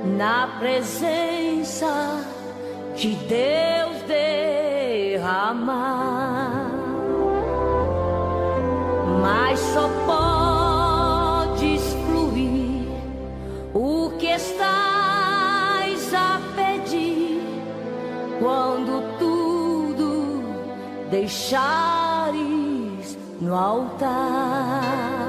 na presença de Deus derramar, mas só podes fluir o que estás a pedir quando tudo deixares no altar.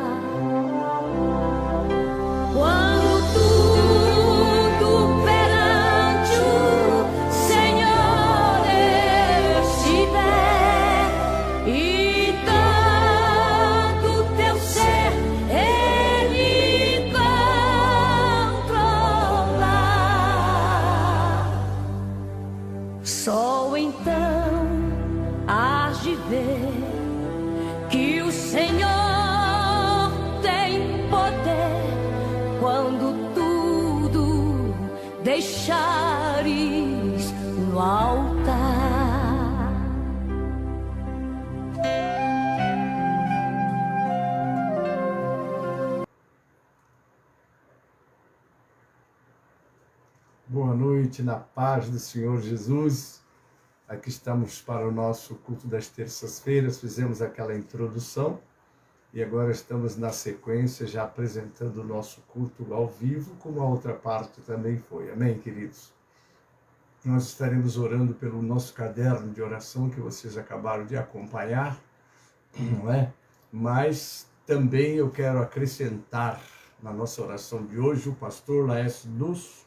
Quando tudo perante o Senhor estiver e tanto teu ser Ele quando tudo deixares no altar. Boa noite, na paz do Senhor Jesus. Aqui estamos para o nosso culto das terças-feiras. Fizemos aquela introdução e agora estamos na sequência, já apresentando o nosso culto ao vivo, como a outra parte também foi. Amém, queridos? Nós estaremos orando pelo nosso caderno de oração que vocês acabaram de acompanhar, não é? Mas também eu quero acrescentar na nossa oração de hoje o pastor Laércio Dosso,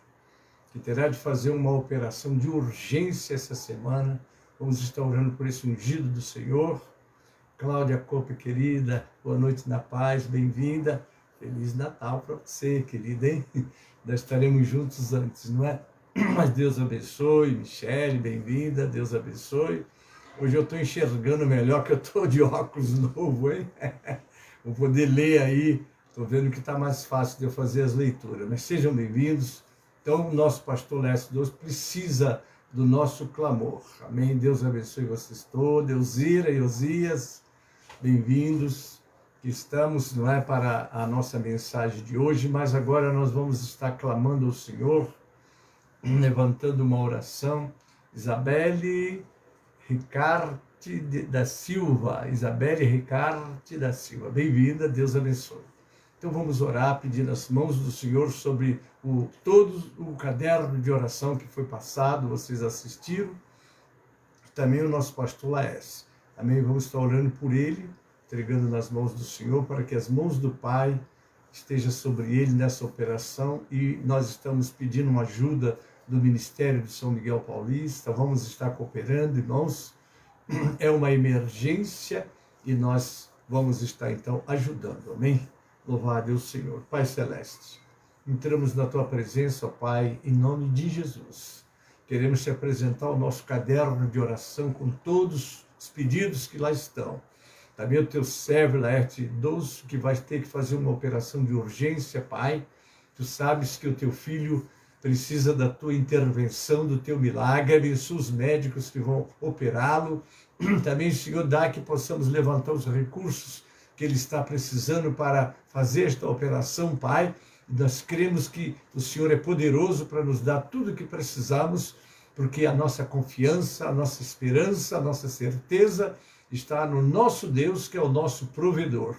que terá de fazer uma operação de urgência essa semana. Vamos estar orando por esse ungido do Senhor. Cláudia Coppe, querida, boa noite na paz, bem-vinda. Feliz Natal para você, querida, hein? Nós estaremos juntos antes, não é? Mas Deus abençoe. Michele, bem-vinda, Deus abençoe. Hoje eu estou enxergando melhor, que eu estou de óculos novo, hein? Vou poder ler aí, estou vendo que está mais fácil de eu fazer as leituras. Mas sejam bem-vindos. Então, o nosso pastor Laércio Dosso precisa do nosso clamor. Amém? Deus abençoe vocês todos. Elzira e Osias, bem-vindos. Estamos, não é, para a nossa mensagem de hoje, mas agora nós vamos estar clamando ao Senhor, levantando uma oração. Isabelle Ricarte da Silva. Isabelle Ricarte da Silva. Bem-vinda, Deus abençoe. Então vamos orar, pedindo as mãos do Senhor sobre todo o caderno de oração que foi passado, vocês assistiram. Também o nosso pastor Laércio. Amém? Vamos estar orando por ele, entregando nas mãos do Senhor, para que as mãos do Pai estejam sobre ele nessa operação. E nós estamos pedindo uma ajuda do Ministério de São Miguel Paulista. Vamos estar cooperando, irmãos. É uma emergência e nós vamos estar, então, ajudando. Amém? Louvado é o Senhor. Pai Celeste, entramos na Tua presença, ó Pai, em nome de Jesus. Queremos te apresentar o nosso caderno de oração com todos os pedidos que lá estão. Também o Teu servo, Laércio Dosso, que vai ter que fazer uma operação de urgência, Pai. Tu sabes que o Teu filho precisa da Tua intervenção, do Teu milagre. Abençoa os médicos que vão operá-lo. Também, Senhor, dá que possamos levantar os recursos que ele está precisando para fazer esta operação, Pai. Nós cremos que o Senhor é poderoso para nos dar tudo o que precisamos, porque a nossa confiança, a nossa esperança, a nossa certeza está no nosso Deus, que é o nosso provedor.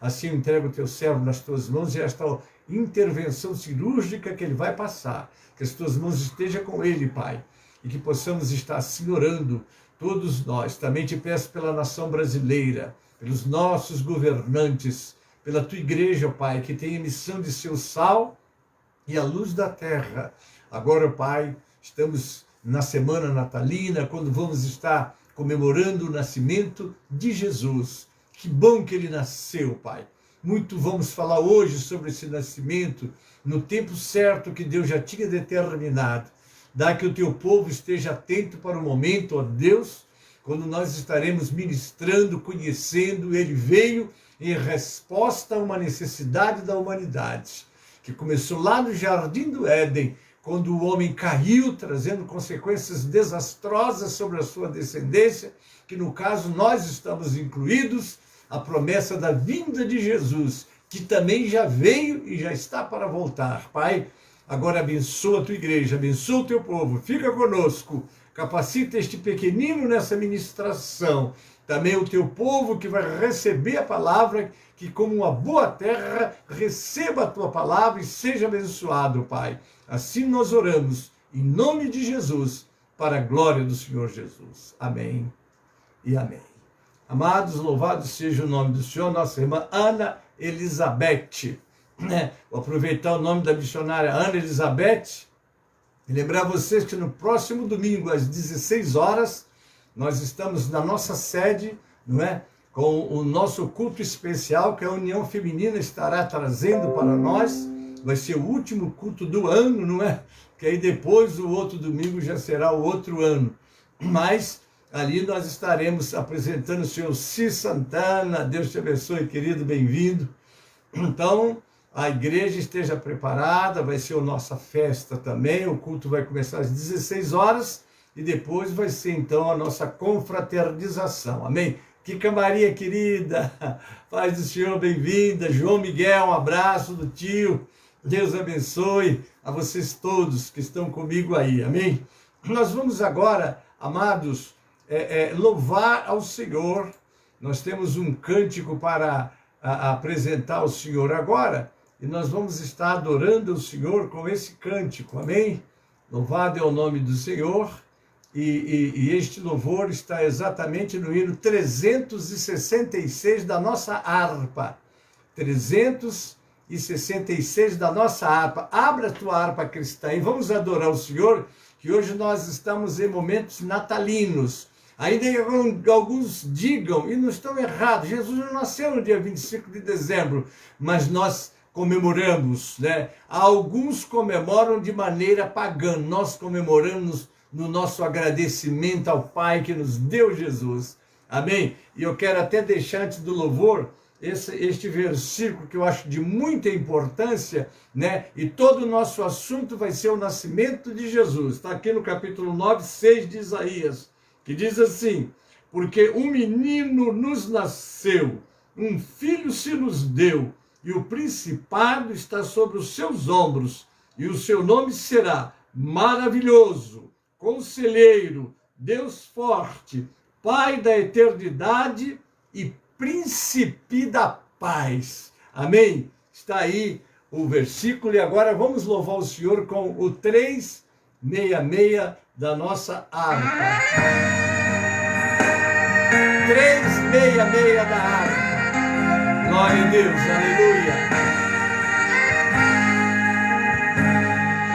Assim eu entrego o Teu servo nas Tuas mãos e esta intervenção cirúrgica que ele vai passar, que as Tuas mãos estejam com ele, Pai, e que possamos estar assim orando, todos nós. Também te peço pela nação brasileira, pelos nossos governantes, pela Tua igreja, Pai, que tem a missão de ser o sal e a luz da terra. Agora, Pai, estamos na semana natalina, quando vamos estar comemorando o nascimento de Jesus. Que bom que Ele nasceu, Pai. Muito vamos falar hoje sobre esse nascimento, no tempo certo que Deus já tinha determinado. Dá que o Teu povo esteja atento para o momento, ó Deus, quando nós estaremos ministrando, conhecendo. Ele veio em resposta a uma necessidade da humanidade, que começou lá no Jardim do Éden, quando o homem caiu, trazendo consequências desastrosas sobre a sua descendência, que no caso nós estamos incluídos, a promessa da vinda de Jesus, que também já veio e já está para voltar. Pai, agora abençoa a Tua igreja, abençoa o Teu povo, fica conosco. Capacita este pequenino nessa ministração. Também o Teu povo que vai receber a palavra, que como uma boa terra, receba a Tua palavra e seja abençoado, Pai. Assim nós oramos, em nome de Jesus, para a glória do Senhor Jesus. Amém e amém. Amados, louvado seja o nome do Senhor, nossa irmã Ana Elizabeth. Vou aproveitar o nome da missionária Ana Elizabeth e lembrar vocês que no próximo domingo, às 16 horas, nós estamos na nossa sede, não é? Com o nosso culto especial que a União Feminina estará trazendo para nós. Vai ser o último culto do ano, não é? Que aí depois, o outro domingo, já será o outro ano. Mas ali nós estaremos apresentando o senhor Cis Santana. Deus te abençoe, querido, bem-vindo. Então, a igreja esteja preparada, vai ser a nossa festa também, o culto vai começar às 16 horas e depois vai ser então a nossa confraternização, amém? Kika Maria querida, paz do Senhor, bem-vinda, João Miguel, um abraço do tio, Deus abençoe a vocês todos que estão comigo aí, amém? Nós vamos agora, amados, louvar ao Senhor, nós temos um cântico para apresentar ao Senhor agora, e nós vamos estar adorando o Senhor com esse cântico, amém? Louvado é o nome do Senhor, e este louvor está exatamente no hino 366 da nossa harpa, 366 da nossa harpa. Abra a tua harpa cristã e vamos adorar o Senhor, que hoje nós estamos em momentos natalinos. Ainda alguns digam, e não estão errados, Jesus não nasceu no dia 25 de dezembro, mas nós comemoramos, né? Alguns comemoram de maneira pagã, nós comemoramos no nosso agradecimento ao Pai que nos deu Jesus, amém? E eu quero até deixar antes do louvor, este versículo que eu acho de muita importância, né? E todo o nosso assunto vai ser o nascimento de Jesus, está aqui no capítulo 9, 6 de Isaías, que diz assim, porque um menino nos nasceu, um filho se nos deu, e o principado está sobre os seus ombros, e o seu nome será Maravilhoso, Conselheiro, Deus Forte, Pai da Eternidade e Príncipe da Paz. Amém? Está aí o versículo, e agora vamos louvar o Senhor com o 366 da nossa harpa. 366 da harpa. Glória a Deus, aleluia.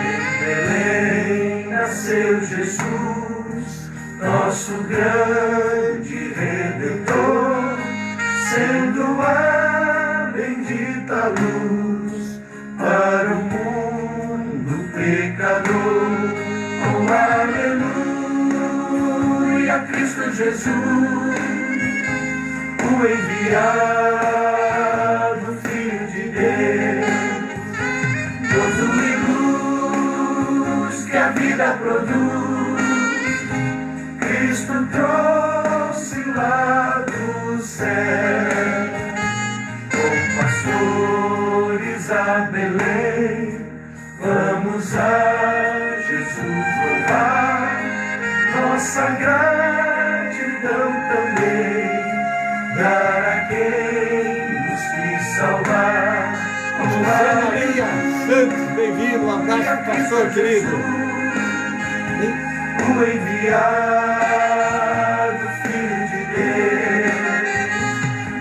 Em Belém nasceu Jesus, nosso grande Redentor, sendo a bendita luz para o mundo pecador. Oh, aleluia, Cristo Jesus, o enviado Filho de Deus, gozo e luz que a vida produz, Cristo trouxe lá do céu. Com pastores a Belém, vamos a Jesus louvar, nossa gratidão também dar a quem nos quis salvar. José Maria Santos, bem-vindo, um abraço, pastor querido. O enviado Filho de Deus,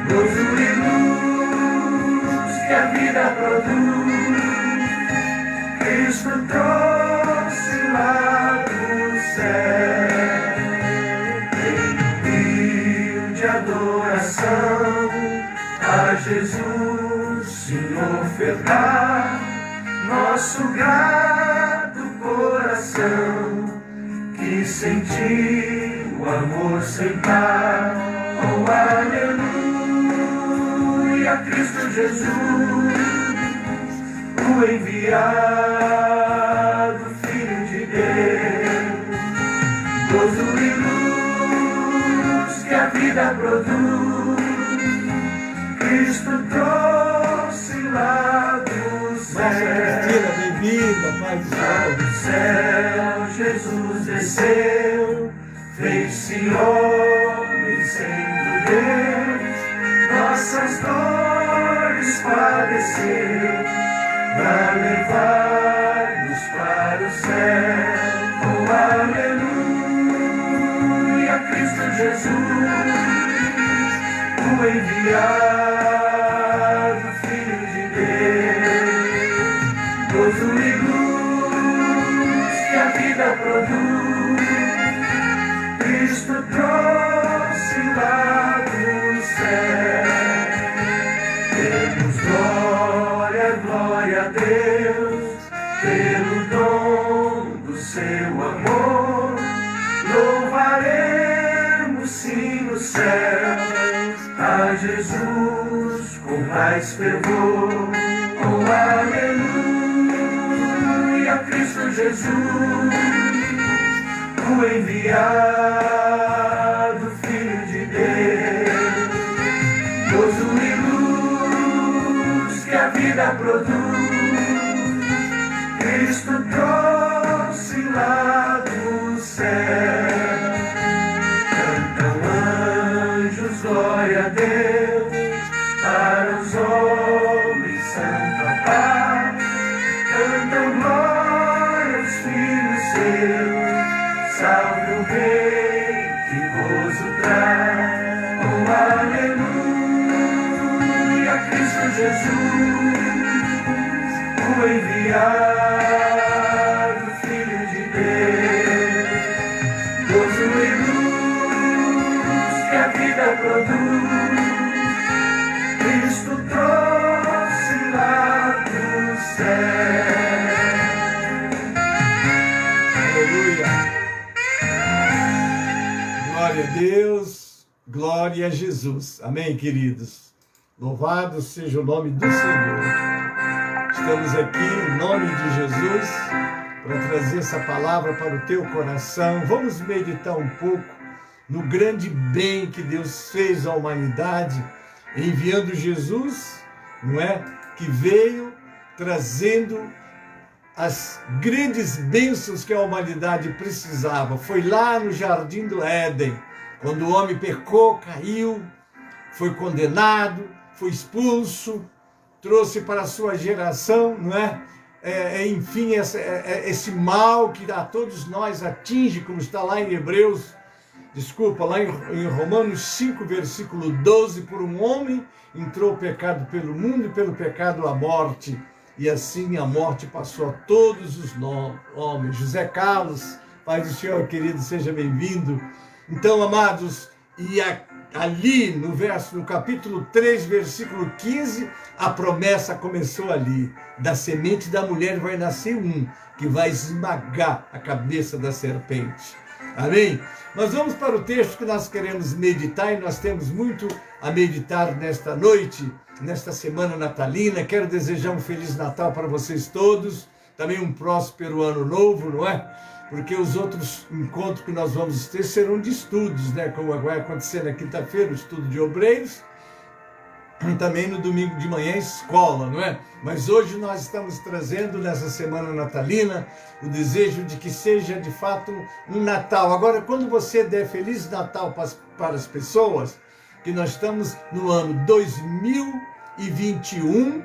gozo e luz que a vida produz, Cristo trouxe lá do céu. De adoração a Jesus sim ofertar, nosso grato coração que sentiu o amor sem par. Oh, aleluia, Cristo Jesus, o enviado Filho de Deus, gozo e luz que a vida produz, Cristo trouxe lá do céu. Cristina, bem-vinda, Pai do céu, Jesus desceu, fez-se homem sendo Deus, nossas dores padeceu, pra levar-nos para o céu. Oh, aleluia, Cristo Jesus, o enviado Filho de Deus, gozo e luz que a vida produz, Cristo trouxe lá do céu. Demos glória, glória a Deus, pelo dom do seu amor, louvaremos sim no céu a Jesus com mais fervor. Oh, aleluia, Cristo Jesus, o enviado Filho de Deus, gozo e luz que a vida produz, Cristo trouxe lá do céu. Cantam anjos, glória a Deus, para os homens santa paz. Cantam glória aos filhos seus, salve o Rei que gozo traz. Oh, aleluia, Cristo Jesus, o enviado Filho de Deus, gozo e luz que a vida produz, Cristo trouxe lá do céu. Aleluia. Glória a Deus, glória a Jesus. Amém, queridos? Louvado seja o nome do Senhor. Estamos aqui em nome de Jesus para trazer essa palavra para o teu coração. Vamos meditar um pouco no grande bem que Deus fez à humanidade, enviando Jesus, não é? Que veio trazendo as grandes bênçãos que a humanidade precisava. Foi lá no Jardim do Éden, quando o homem pecou, caiu, foi condenado, foi expulso, trouxe para a sua geração, não é? Enfim, esse mal que a todos nós atinge, como está lá em Hebreus, lá em Romanos 5, versículo 12, por um homem entrou o pecado pelo mundo e pelo pecado a morte, e assim a morte passou a todos os homens. José Carlos, Pai do Senhor, querido, seja bem-vindo. Então, amados, e ali no capítulo 3, versículo 15, a promessa começou ali. Da semente da mulher vai nascer um, que vai esmagar a cabeça da serpente. Amém? Nós vamos para o texto que nós queremos meditar, e nós temos muito a meditar nesta noite, nesta semana natalina. Quero desejar um Feliz Natal para vocês todos, também um próspero Ano Novo, não é? Porque os outros encontros que nós vamos ter serão de estudos, né? Como vai acontecer na quinta-feira, o estudo de obreiros, e também no domingo de manhã, escola, não é? Mas hoje nós estamos trazendo, nessa semana natalina, o desejo de que seja de fato um Natal. Agora, quando você der Feliz Natal para as pessoas, que nós estamos no ano 2021,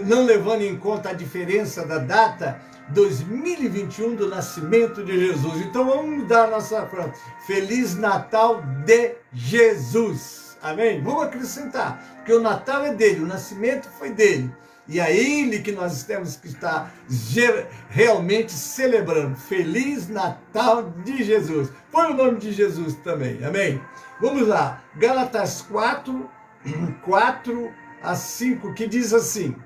não levando em conta a diferença da data, 2021 do nascimento de Jesus. Então vamos dar a nossa frase: Feliz Natal de Jesus. Amém? Vamos acrescentar, porque o Natal é dele, o nascimento foi dele. E é ele que nós temos que estar realmente celebrando. Feliz Natal de Jesus. Põe o nome de Jesus também. Amém? Vamos lá. Gálatas 4, 4 a 5, que diz assim: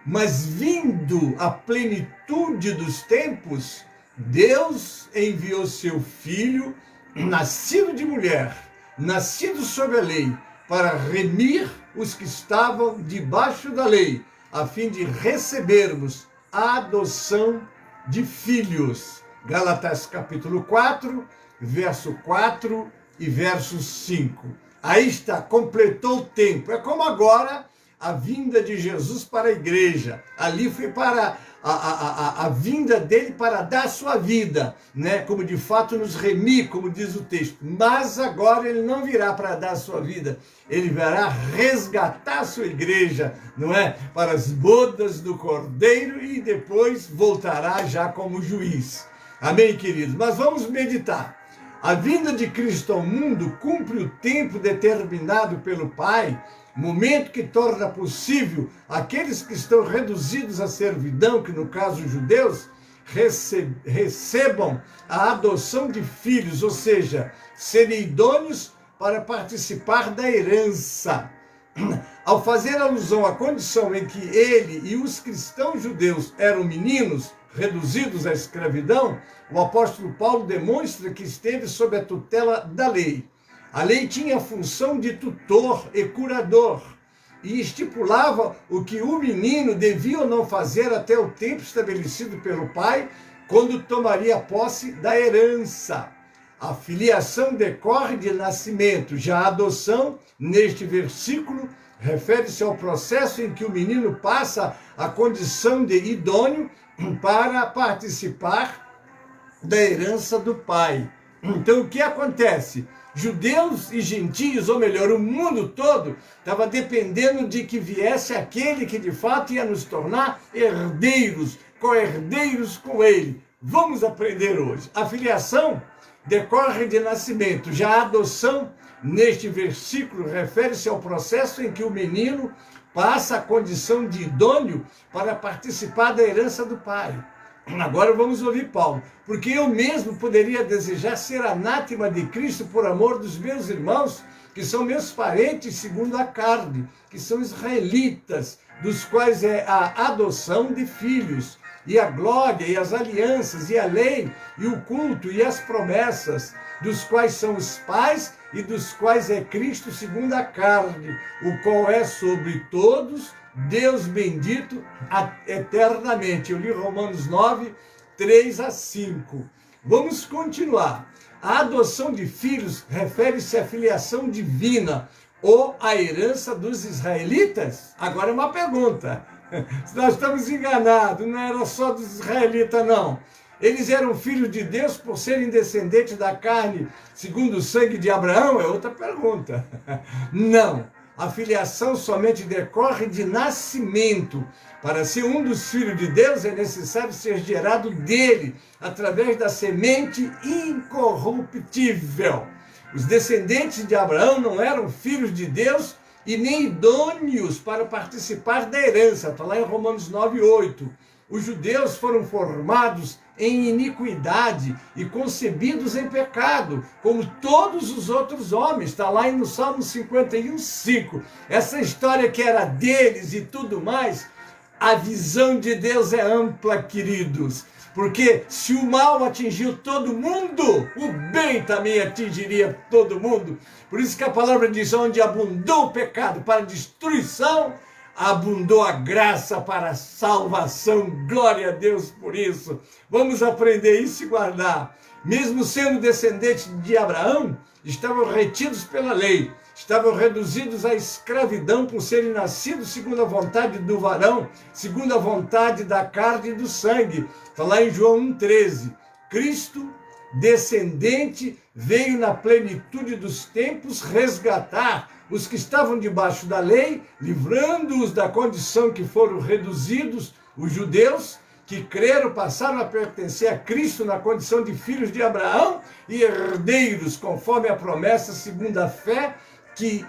mas vindo a plenitude dos tempos, Deus enviou seu Filho, nascido de mulher, nascido sob a lei, para remir os que estavam debaixo da lei, a fim de recebermos a adoção de filhos. Gálatas capítulo 4, verso 4 e verso 5. Aí está, completou o tempo. É como agora a vinda de Jesus para a igreja. Ali foi para a vinda dele para dar a sua vida, né? Como de fato nos remir, como diz o texto. Mas agora ele não virá para dar a sua vida, ele virá resgatar a sua igreja, não é? Para as bodas do Cordeiro, e depois voltará já como juiz. Amém, queridos? Mas vamos meditar. A vinda de Cristo ao mundo cumpre o tempo determinado pelo Pai, momento que torna possível aqueles que estão reduzidos à servidão, que no caso os judeus, recebam a adoção de filhos, ou seja, serem idôneos para participar da herança. Ao fazer alusão à condição em que ele e os cristãos judeus eram meninos, reduzidos à escravidão, o apóstolo Paulo demonstra que esteve sob a tutela da lei. A lei tinha a função de tutor e curador. e estipulava o que o menino devia ou não fazer até o tempo estabelecido pelo pai, quando tomaria posse da herança. A filiação decorre de nascimento, já a adoção, neste versículo, refere-se ao processo em que o menino passa a condição de idôneo para participar da herança do pai. Então, o que acontece? Judeus e gentios, ou melhor, o mundo todo, estava dependendo de que viesse aquele que de fato ia nos tornar herdeiros, co-herdeiros com ele. Vamos aprender hoje. A filiação decorre de nascimento, já a adoção, neste versículo, refere-se ao processo em que o menino passa a condição de idôneo para participar da herança do pai. Agora vamos ouvir Paulo. Porque eu mesmo poderia desejar ser anátema de Cristo por amor dos meus irmãos, que são meus parentes segundo a carne, que são israelitas, dos quais é a adoção de filhos, e a glória, e as alianças, e a lei, e o culto, e as promessas, dos quais são os pais, e dos quais é Cristo segundo a carne, o qual é sobre todos, Deus bendito eternamente. Eu li Romanos 9, 3 a 5. Vamos continuar. A adoção de filhos refere-se à filiação divina ou à herança dos israelitas? Agora é uma pergunta. Nós estamos enganados, não era só dos israelitas, não. Eles eram filhos de Deus por serem descendentes da carne segundo o sangue de Abraão? É outra pergunta. Não. A filiação somente decorre de nascimento. Para ser um dos filhos de Deus, é necessário ser gerado dele, através da semente incorruptível. Os descendentes de Abraão não eram filhos de Deus e nem idôneos para participar da herança. Está lá em Romanos 9, 8. Os judeus foram formados em iniquidade e concebidos em pecado, como todos os outros homens. Está lá no Salmo 51, 5. Essa história que era deles e tudo mais, a visão de Deus é ampla, queridos. Porque se o mal atingiu todo mundo, o bem também atingiria todo mundo. Por isso que a palavra diz, onde abundou o pecado para destruição, abundou a graça para a salvação. Glória a Deus por isso. Vamos aprender isso e guardar. Mesmo sendo descendentes de Abraão, estavam retidos pela lei, estavam reduzidos à escravidão por serem nascidos segundo a vontade do varão, segundo a vontade da carne e do sangue. Está lá em João 1,13. Cristo, descendente, veio na plenitude dos tempos resgatar os que estavam debaixo da lei, livrando-os da condição que foram reduzidos, os judeus, que creram, passaram a pertencer a Cristo na condição de filhos de Abraão e herdeiros, conforme a promessa, segundo a fé, que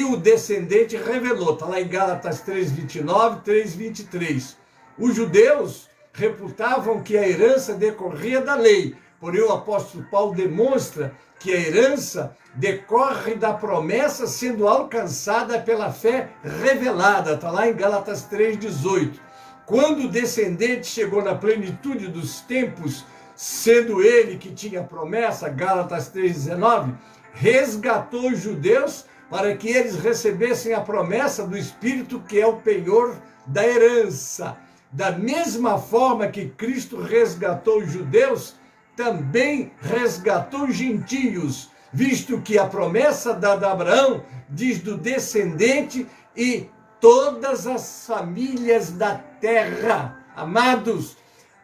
o descendente revelou. Está lá em Gálatas 3:29, 3:23. Os judeus reputavam que a herança decorria da lei, porém o apóstolo Paulo demonstra que a herança decorre da promessa sendo alcançada pela fé revelada. Está lá em Gálatas 3:18. Quando o descendente chegou na plenitude dos tempos, sendo ele que tinha promessa, Gálatas 3:19, resgatou os judeus para que eles recebessem a promessa do Espírito, que é o penhor da herança. Da mesma forma que Cristo resgatou os judeus, também resgatou os gentios, visto que a promessa dada a Abraão diz do descendente e todas as famílias da terra. Amados,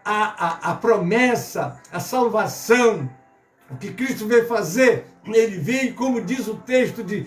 a promessa, a salvação, o que Cristo veio fazer, ele veio, como diz o texto de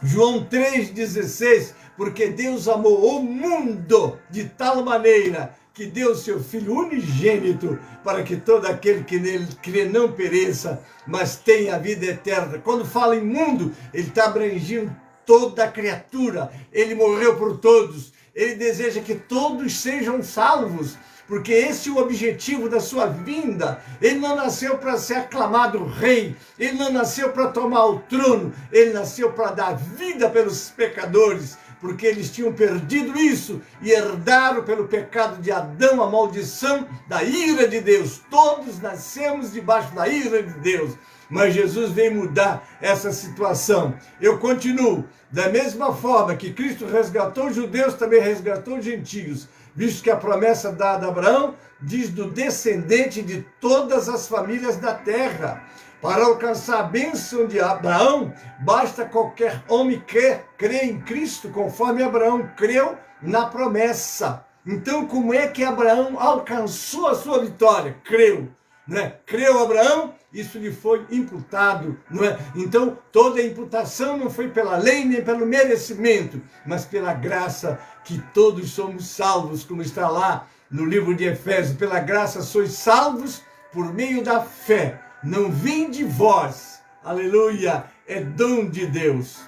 João 3,16, porque Deus amou o mundo de tal maneira que deu seu Filho unigênito para que todo aquele que nele crê não pereça, mas tenha a vida eterna. Quando fala em mundo, ele está abrangindo toda a criatura. Ele morreu por todos. Ele deseja que todos sejam salvos, porque esse é o objetivo da sua vinda. Ele não nasceu para ser aclamado rei, ele não nasceu para tomar o trono, ele nasceu para dar vida pelos pecadores, porque eles tinham perdido isso e herdaram pelo pecado de Adão a maldição da ira de Deus. Todos nascemos debaixo da ira de Deus, mas Jesus veio mudar essa situação. Eu continuo, da mesma forma que Cristo resgatou os judeus, também resgatou os gentios, visto que a promessa dada a Abraão diz do descendente de todas as famílias da terra. Para alcançar a bênção de Abraão, basta qualquer homem que crê em Cristo, conforme Abraão creu na promessa. Então, como é que Abraão alcançou a sua vitória? Creu, né? Creu Abraão, isso lhe foi imputado, não é? Então, toda a imputação não foi pela lei nem pelo merecimento, mas pela graça, que todos somos salvos, como está lá no livro de Efésios. Pela graça sois salvos por meio da fé. Não vem de vós, aleluia, é dom de Deus.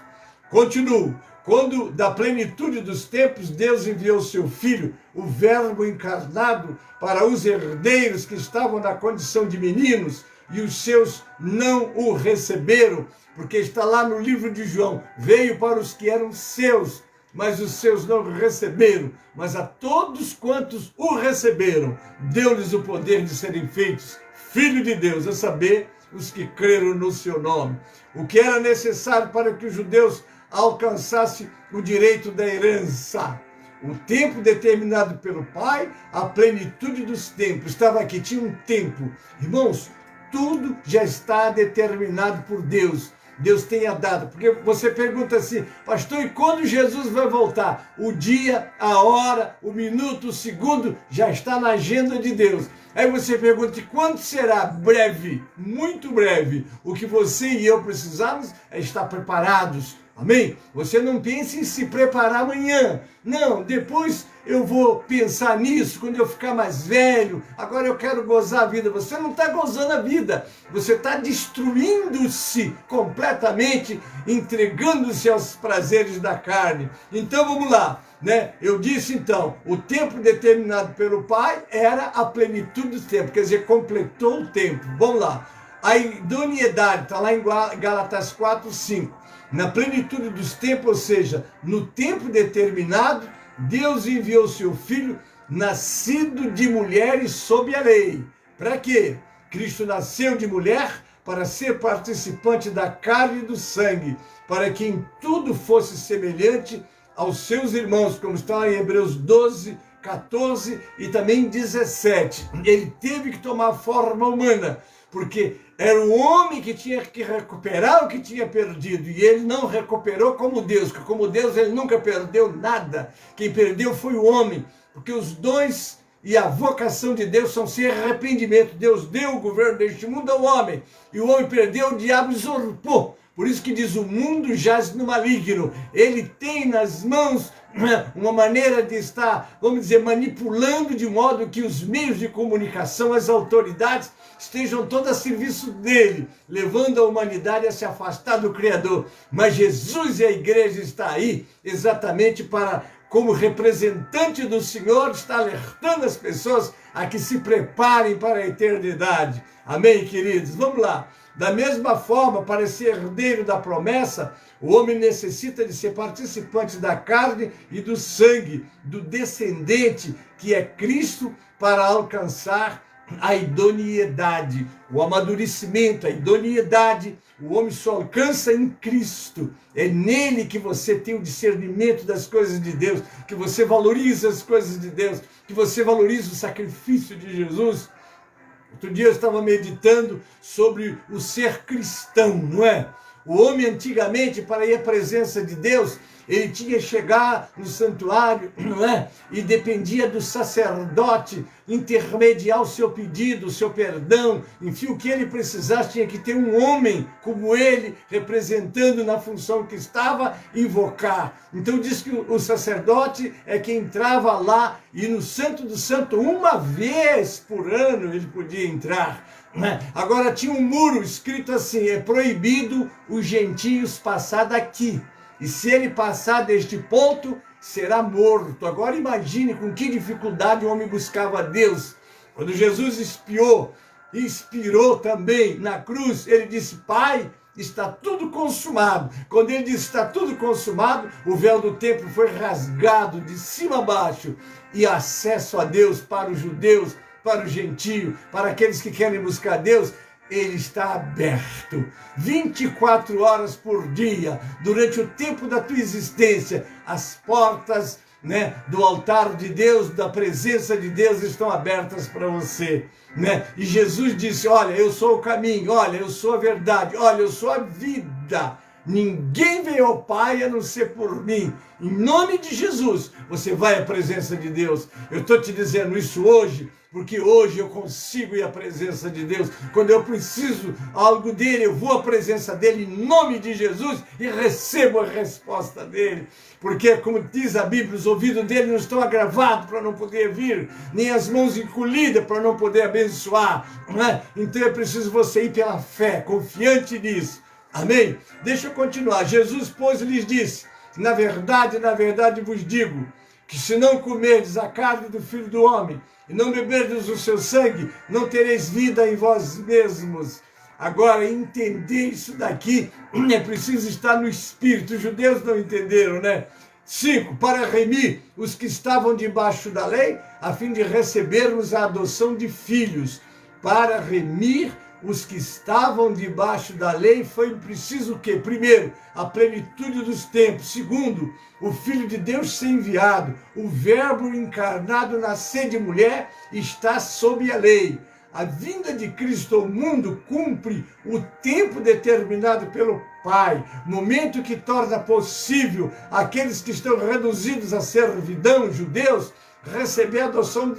Continuo. Quando da plenitude dos tempos Deus enviou seu Filho, o Verbo encarnado, para os herdeiros que estavam na condição de meninos, e os seus não o receberam, porque está lá no livro de João, veio para os que eram seus, mas os seus não receberam, mas a todos quantos o receberam, deu-lhes o poder de serem feitos filho de Deus, a saber, os que creram no seu nome. O que era necessário para que os judeus alcançassem o direito da herança. O tempo determinado pelo Pai, a plenitude dos tempos. Estava aqui, tinha um tempo. Irmãos, tudo já está determinado por Deus. Deus tenha dado. Porque você pergunta assim, pastor, e quando Jesus vai voltar? O dia, a hora, o minuto, o segundo, já está na agenda de Deus. Aí você pergunta, e quando será? Breve, muito breve. O que você e eu precisamos é estar preparados. Amém? Você não pense em se preparar amanhã. Não, depois eu vou pensar nisso quando eu ficar mais velho. Agora eu quero gozar a vida. Você não está gozando a vida. Você está destruindo-se completamente, entregando-se aos prazeres da carne. Então vamos lá, né? Eu disse então, o tempo determinado pelo Pai era a plenitude do tempo. Quer dizer, completou o tempo. Vamos lá. A idoneidade está lá em Gálatas 4:5. Na plenitude dos tempos, ou seja, no tempo determinado, Deus enviou seu Filho, nascido de mulher e sob a lei. Para quê? Cristo nasceu de mulher para ser participante da carne e do sangue, para que em tudo fosse semelhante aos seus irmãos, como está em Hebreus 12, 14 e também 17. Ele teve que tomar forma humana, porque era o homem que tinha que recuperar o que tinha perdido, e ele não recuperou como Deus, porque como Deus ele nunca perdeu nada. Quem perdeu foi o homem, porque os dons e a vocação de Deus são sem arrependimento. Deus deu o governo deste mundo ao homem, e o homem perdeu, o diabo usurpou. Por isso que diz, o mundo jaz no maligno. Ele tem nas mãos uma maneira de estar, vamos dizer, manipulando de modo que os meios de comunicação, as autoridades, estejam todos a serviço dele, levando a humanidade a se afastar do Criador. Mas Jesus e a igreja está aí exatamente para, como representante do Senhor, está alertando as pessoas a que se preparem para a eternidade. Amém, queridos? Vamos lá. Da mesma forma, para ser herdeiro da promessa, o homem necessita de ser participante da carne e do sangue, do descendente, que é Cristo, para alcançar a idoneidade, o amadurecimento, a idoneidade. O homem só alcança em Cristo. É nele que você tem o discernimento das coisas de Deus, que você valoriza as coisas de Deus, que você valoriza o sacrifício de Jesus. Outro dia eu estava meditando sobre o ser cristão, não é? O homem antigamente, para ir à presença de Deus, ele tinha que chegar no santuário, não é? E dependia do sacerdote intermediar o seu pedido, o seu perdão, enfim, o que ele precisasse, tinha que ter um homem como ele, representando na função que estava, invocar. Então diz que o sacerdote é quem entrava lá, e no Santo do Santo, uma vez por ano ele podia entrar. Agora tinha um muro escrito assim, é proibido os gentios passar daqui. E se ele passar deste ponto, será morto. Agora imagine com que dificuldade o homem buscava a Deus. Quando Jesus inspirou também na cruz, ele disse, Pai, está tudo consumado. Quando ele diz está tudo consumado, o véu do templo foi rasgado de cima a baixo e acesso a Deus para os judeus, para o gentio, para aqueles que querem buscar Deus, ele está aberto 24 horas por dia, durante o tempo da tua existência. As portas, do altar de Deus, da presença de Deus, estão abertas para você. E Jesus disse, olha, eu sou o caminho, olha, eu sou a verdade, olha, eu sou a vida. Ninguém veio ao Pai a não ser por mim. Em nome de Jesus, você vai à presença de Deus. Eu estou te dizendo isso hoje, porque hoje eu consigo ir à presença de Deus. Quando eu preciso algo dele, eu vou à presença dele em nome de Jesus e recebo a resposta dele. Porque, como diz a Bíblia, os ouvidos dele não estão agravados para não poder vir, nem as mãos encolhidas para não poder abençoar. Então é preciso você ir pela fé, confiante nisso. Amém? Deixa eu continuar. Jesus, pois, lhes disse, na verdade vos digo, que se não comerdes a carne do Filho do Homem e não beberdes o seu sangue, não tereis vida em vós mesmos. Agora, entender isso daqui, é preciso estar no Espírito. Os judeus não entenderam, 5. Para remir os que estavam debaixo da lei, a fim de recebermos a adoção de filhos. Para remir os que estavam debaixo da lei, foi preciso o quê? Primeiro, a plenitude dos tempos. Segundo, o Filho de Deus ser enviado. O Verbo encarnado nascer de mulher está sob a lei. A vinda de Cristo ao mundo cumpre o tempo determinado pelo Pai, momento que torna possível aqueles que estão reduzidos à servidão, judeus, receber a adoção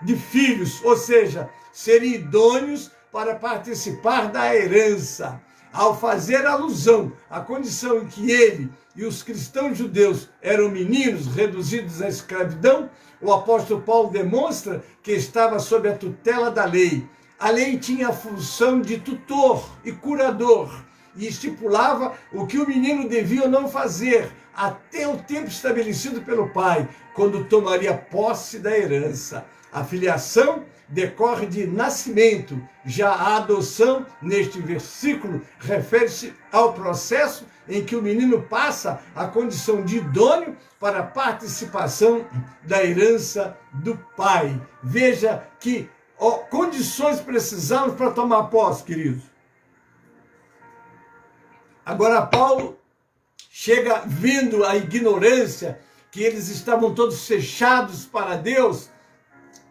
de filhos, ou seja, serem idôneos para participar da herança. Ao fazer alusão à condição em que ele e os cristãos judeus eram meninos reduzidos à escravidão, o apóstolo Paulo demonstra que estava sob a tutela da lei. A lei tinha a função de tutor e curador e estipulava o que o menino devia ou não fazer até o tempo estabelecido pelo pai, quando tomaria posse da herança. A filiação decorre de nascimento. Já a adoção, neste versículo, refere-se ao processo em que o menino passa a condição de idôneo para a participação da herança do pai. Veja que condições precisamos para tomar posse, queridos. Agora Paulo chega vendo a ignorância, que eles estavam todos fechados para Deus.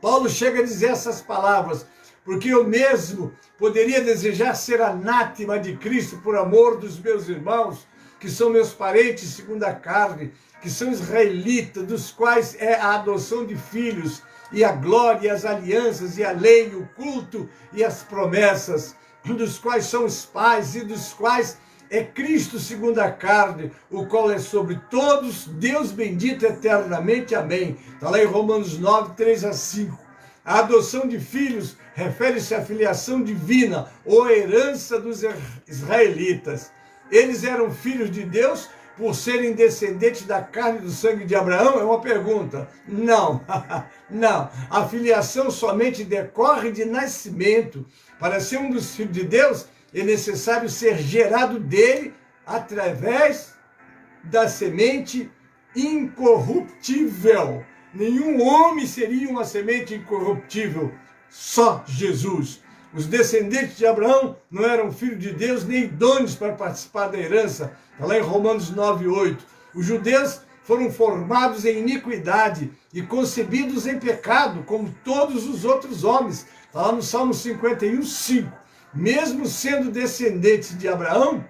Paulo chega a dizer essas palavras, porque eu mesmo poderia desejar ser anátema de Cristo por amor dos meus irmãos, que são meus parentes segundo a carne, que são israelitas, dos quais é a adoção de filhos, e a glória, e as alianças, e a lei, e o culto, e as promessas, dos quais são os pais, e dos quais é Cristo segundo a carne, o qual é sobre todos, Deus bendito eternamente. Amém. Está lá em Romanos 9, 3 a 5. A adoção de filhos refere-se à filiação divina, ou herança dos israelitas. Eles eram filhos de Deus por serem descendentes da carne e do sangue de Abraão? É uma pergunta. Não, não. A filiação somente decorre de nascimento. Para ser um dos filhos de Deus, é necessário ser gerado dele através da semente incorruptível. Nenhum homem seria uma semente incorruptível, só Jesus. Os descendentes de Abraão não eram filhos de Deus, nem idôneos para participar da herança. Está lá em Romanos 9, 8. Os judeus foram formados em iniquidade e concebidos em pecado, como todos os outros homens. Está lá no Salmo 51, 5. Mesmo sendo descendentes de Abraão,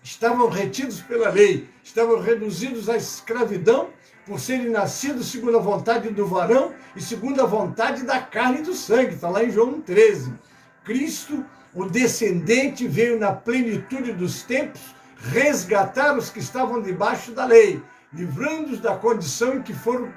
estavam retidos pela lei, estavam reduzidos à escravidão por serem nascidos segundo a vontade do varão e segundo a vontade da carne e do sangue. Está lá em João 13. Cristo, o descendente, veio na plenitude dos tempos resgatar os que estavam debaixo da lei, livrando-os da condição em que foram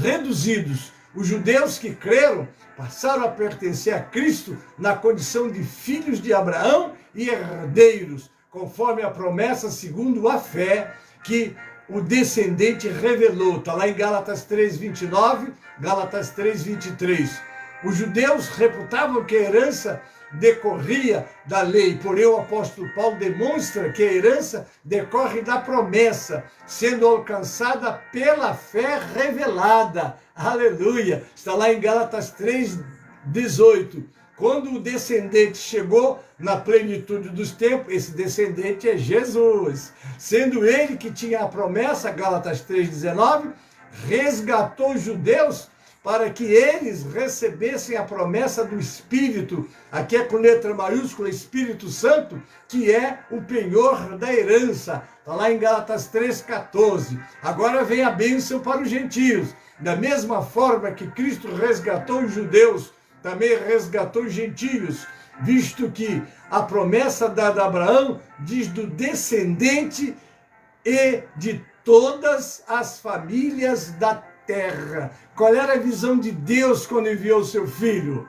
reduzidos. Os judeus que creram passaram a pertencer a Cristo na condição de filhos de Abraão e herdeiros, conforme a promessa segundo a fé que o descendente revelou. Está lá em Gálatas 3:29, Gálatas 3:23. Os judeus reputavam que a herança decorria da lei. Porém, o apóstolo Paulo demonstra que a herança decorre da promessa, sendo alcançada pela fé revelada. Aleluia! Está lá em Gálatas 3:18. Quando o descendente chegou na plenitude dos tempos, esse descendente é Jesus. Sendo ele que tinha a promessa, Gálatas 3:19, resgatou os judeus para que eles recebessem a promessa do Espírito, aqui é com letra maiúscula, Espírito Santo, que é o penhor da herança. Está lá em Gálatas 3:14. Agora vem a bênção para os gentios. Da mesma forma que Cristo resgatou os judeus, também resgatou os gentios, visto que a promessa dada a Abraão diz do descendente e de todas as famílias da terra. Qual era a visão de Deus quando enviou o seu filho?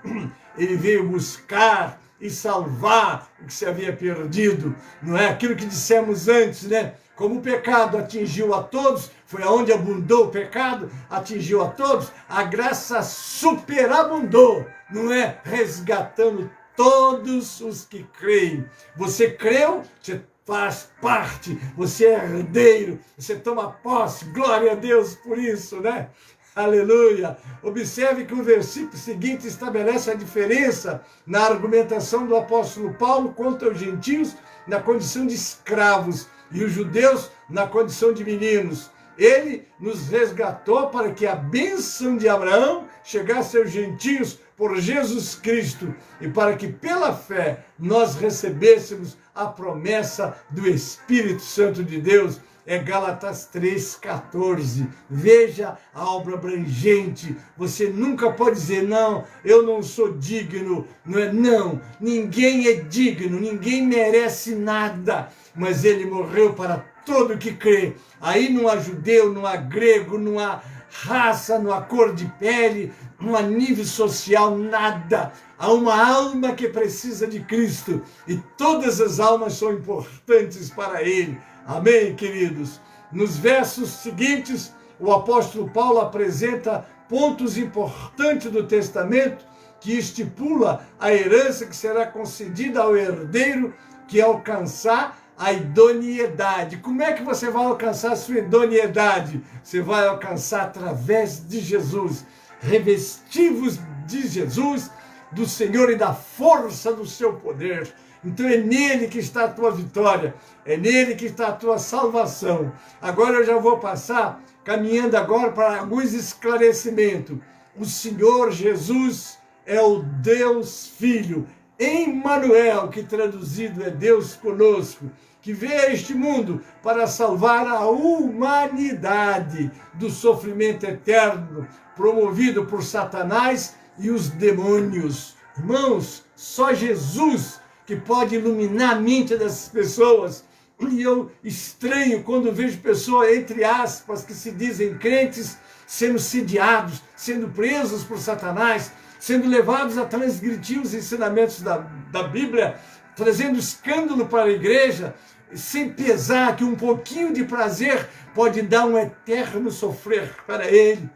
Ele veio buscar e salvar o que se havia perdido. Não é aquilo que dissemos antes, né? Como o pecado atingiu a todos, foi aonde abundou o pecado, atingiu a todos, a graça superabundou, não é? Resgatando todos os que creem. Você creu, você faz parte, você é herdeiro, você toma posse, glória a Deus por isso, né? Aleluia! Observe que o versículo seguinte estabelece a diferença na argumentação do apóstolo Paulo contra os gentios na condição de escravos e os judeus na condição de meninos. Ele nos resgatou para que a bênção de Abraão chegasse aos gentios por Jesus Cristo e para que pela fé nós recebêssemos a promessa do Espírito Santo de Deus. É Gálatas 3:14. Veja a obra abrangente. Você nunca pode dizer, não, eu não sou digno. Não, ninguém é digno, ninguém merece nada. Mas ele morreu para todo que crê. Aí não há judeu, não há grego, não há raça, não há cor de pele, não há nível social, nada. Há uma alma que precisa de Cristo e todas as almas são importantes para ele. Amém, queridos? Nos versos seguintes, o apóstolo Paulo apresenta pontos importantes do testamento que estipula a herança que será concedida ao herdeiro que alcançar a idoneidade. Como é que você vai alcançar a sua idoneidade? Você vai alcançar através de Jesus. Revestivos de Jesus, do Senhor e da força do seu poder. Então é nele que está a tua vitória, é nele que está a tua salvação. Agora eu já vou passar, caminhando agora para alguns esclarecimentos. O Senhor Jesus é o Deus Filho, Emmanuel, que traduzido é Deus conosco, que veio a este mundo para salvar a humanidade do sofrimento eterno promovido por Satanás e os demônios. Irmãos, só Jesus que pode iluminar a mente dessas pessoas. E eu estranho quando vejo pessoas, entre aspas, que se dizem crentes, sendo sediados, sendo presos por Satanás, sendo levados a transgredir os ensinamentos da Bíblia, trazendo escândalo para a igreja, sem pesar que um pouquinho de prazer pode dar um eterno sofrer para ele.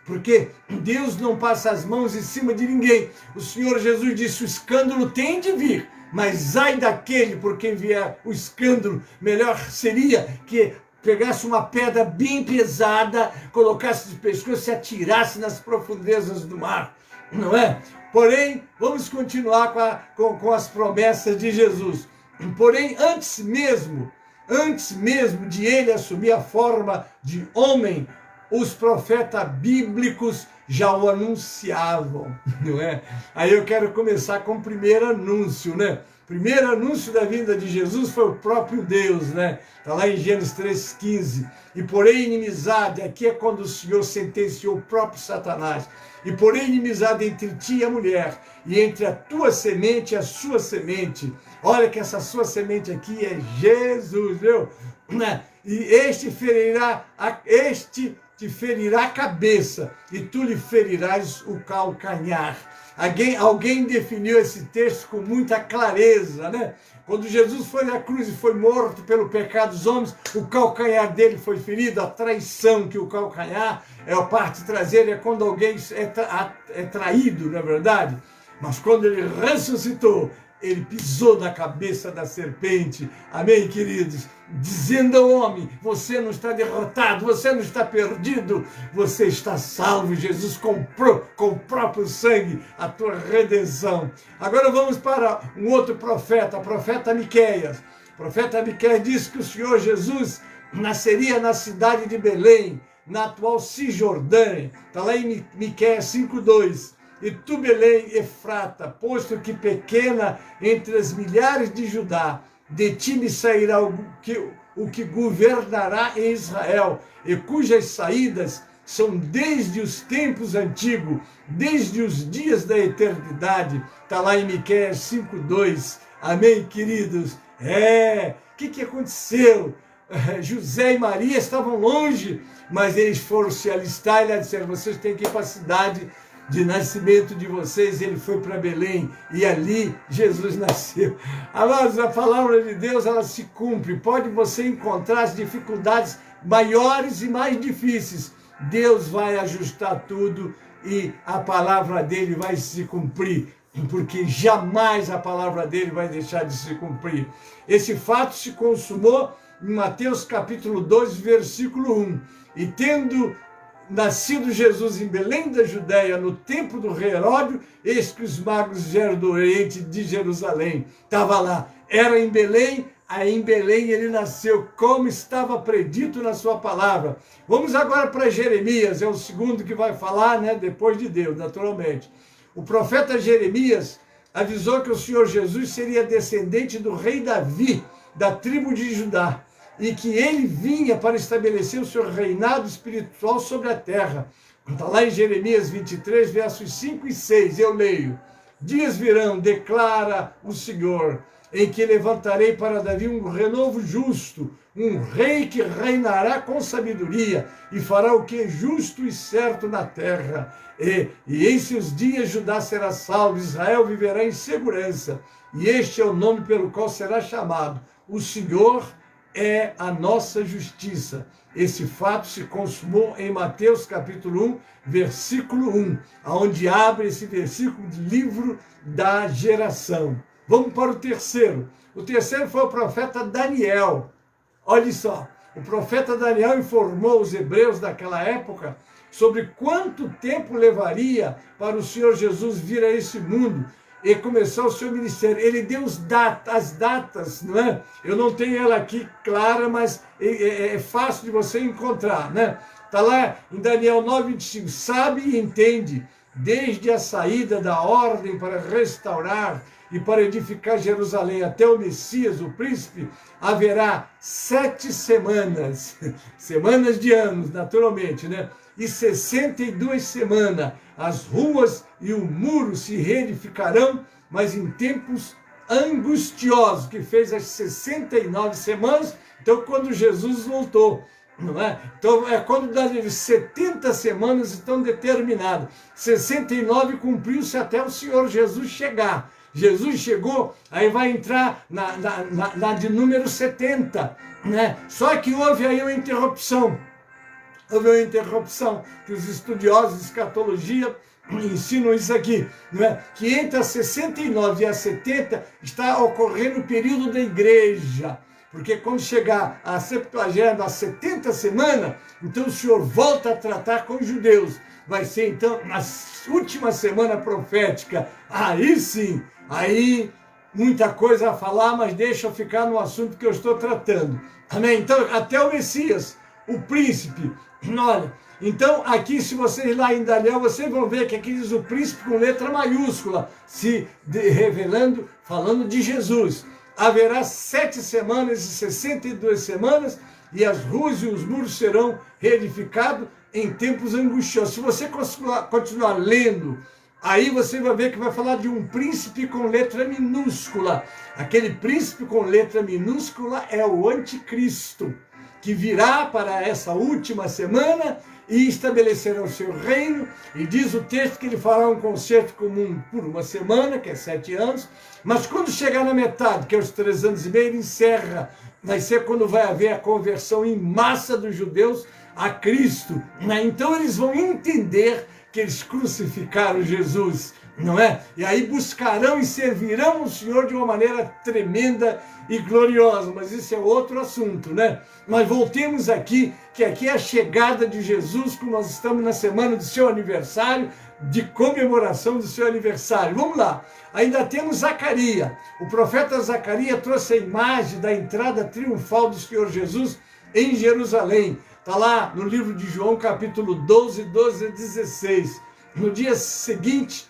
Porque Deus não passa as mãos em cima de ninguém. O Senhor Jesus disse, o escândalo tem de vir, mas ai daquele por quem vier o escândalo. Melhor seria que pegasse uma pedra bem pesada, colocasse de pescoço e se atirasse nas profundezas do mar. Não é? Porém, vamos continuar com as promessas de Jesus. Porém, antes mesmo de ele assumir a forma de homem, os profetas bíblicos já o anunciavam, não é? Aí eu quero começar com o primeiro anúncio, né? O primeiro anúncio da vinda de Jesus foi o próprio Deus, né? Está lá em Gênesis 3,15. E porém inimizade, aqui é quando o Senhor sentenciou o próprio Satanás. E porém inimizade entre ti e a mulher, e entre a tua semente e a sua semente. Olha que essa sua semente aqui é Jesus, viu? E este te ferirá a cabeça, e tu lhe ferirás o calcanhar. Alguém definiu esse texto com muita clareza, né? Quando Jesus foi na cruz e foi morto pelo pecado dos homens, o calcanhar dele foi ferido, a traição, que o calcanhar é a parte traseira, é quando alguém é traído, não é verdade? Mas quando ele ressuscitou, ele pisou na cabeça da serpente, amém, queridos? Dizendo ao homem, você não está derrotado, você não está perdido, você está salvo. Jesus comprou com o próprio sangue a tua redenção. Agora vamos para um outro profeta, o profeta Miqueias. O profeta Miqueias diz que o Senhor Jesus nasceria na cidade de Belém, na atual Cisjordânia. Está lá em Miqueias 5:2. E tu, Belém, Efrata, posto que pequena entre as milhares de Judá, de ti me sairá o que governará em Israel, e cujas saídas são desde os tempos antigos, desde os dias da eternidade. Está lá em Miqueias 5:2. Amém, queridos? O que aconteceu? José e Maria estavam longe, mas eles foram se alistar e disseram, vocês têm que ir para a cidade de nascimento de vocês. Ele foi para Belém e ali Jesus nasceu. Amados, a palavra de Deus, ela se cumpre. Pode você encontrar as dificuldades maiores e mais difíceis. Deus vai ajustar tudo e a palavra dele vai se cumprir, porque jamais a palavra dele vai deixar de se cumprir. Esse fato se consumou em Mateus capítulo 2, versículo 1. E tendo nascido Jesus em Belém da Judéia, no tempo do rei Herodes, eis que os magos vieram do Oriente de Jerusalém. Estava lá, era em Belém, aí em Belém ele nasceu, como estava predito na sua palavra. Vamos agora para Jeremias, é o segundo que vai falar, né, depois de Deus, naturalmente. O profeta Jeremias avisou que o Senhor Jesus seria descendente do rei Davi, da tribo de Judá, e que ele vinha para estabelecer o seu reinado espiritual sobre a terra. Está lá em Jeremias 23, versos 5 e 6, eu leio. Dias virão, declara o Senhor, em que levantarei para Davi um renovo justo, um rei que reinará com sabedoria e fará o que é justo e certo na terra. E em seus dias Judá será salvo, Israel viverá em segurança. E este é o nome pelo qual será chamado. O Senhor é a nossa justiça. Esse fato se consumou em Mateus capítulo 1, versículo 1, onde abre esse versículo do livro da geração. Vamos para o terceiro. O terceiro foi o profeta Daniel. Olha só, o profeta Daniel informou os hebreus daquela época sobre quanto tempo levaria para o Senhor Jesus vir a esse mundo e começar o seu ministério. Ele deu as datas, não é? Eu não tenho ela aqui clara, mas é fácil de você encontrar, né? Está lá em Daniel 9:25, sabe e entende, desde a saída da ordem para restaurar e para edificar Jerusalém até o Messias, o príncipe, haverá 7 semanas, semanas de anos, naturalmente, né? E 62 semanas, as ruas e o muro se reedificarão, mas em tempos angustiosos, que fez as 69 semanas, então quando Jesus voltou, não é? Então é quando das 70 semanas estão determinadas, 69 cumpriu-se até o Senhor Jesus chegar. Jesus chegou, aí vai entrar na de número 70, né? Só que houve aí uma interrupção. Houve uma interrupção, que os estudiosos de escatologia ensinam isso aqui, não é? Que entre as 69 e as 70 está ocorrendo o período da igreja, porque quando chegar a 70ª, a 70 semana, então o Senhor volta a tratar com os judeus. Vai ser então na última semana profética, aí sim, aí muita coisa a falar, mas deixa eu ficar no assunto que eu estou tratando. Amém? Então, até o Messias, o príncipe, olha, então aqui se vocês lá em Daniel, vocês vão ver que aqui diz o príncipe com letra maiúscula, se revelando, falando de Jesus. Haverá 7 semanas e 62 semanas, e as ruas e os muros serão reedificados em tempos angustiosos. Se você continuar lendo, aí você vai ver que vai falar de um príncipe com letra minúscula. Aquele príncipe com letra minúscula é o anticristo, que virá para essa última semana e estabelecerá o seu reino, e diz o texto que ele fará um concerto comum por uma semana, que é 7 anos, mas quando chegar na metade, que é os 3 anos e meio, ele encerra. Vai ser quando vai haver a conversão em massa dos judeus a Cristo. Então eles vão entender que eles crucificaram Jesus, não é? E aí buscarão e servirão o Senhor de uma maneira tremenda e gloriosa, mas isso é outro assunto, né? Mas voltemos aqui, que aqui é a chegada de Jesus, como nós estamos na semana do seu aniversário, de comemoração do seu aniversário. Vamos lá, ainda temos Zacarias. O profeta Zacarias trouxe a imagem da entrada triunfal do Senhor Jesus em Jerusalém. Está lá no livro de João, capítulo 12, 12 a 16. No dia seguinte,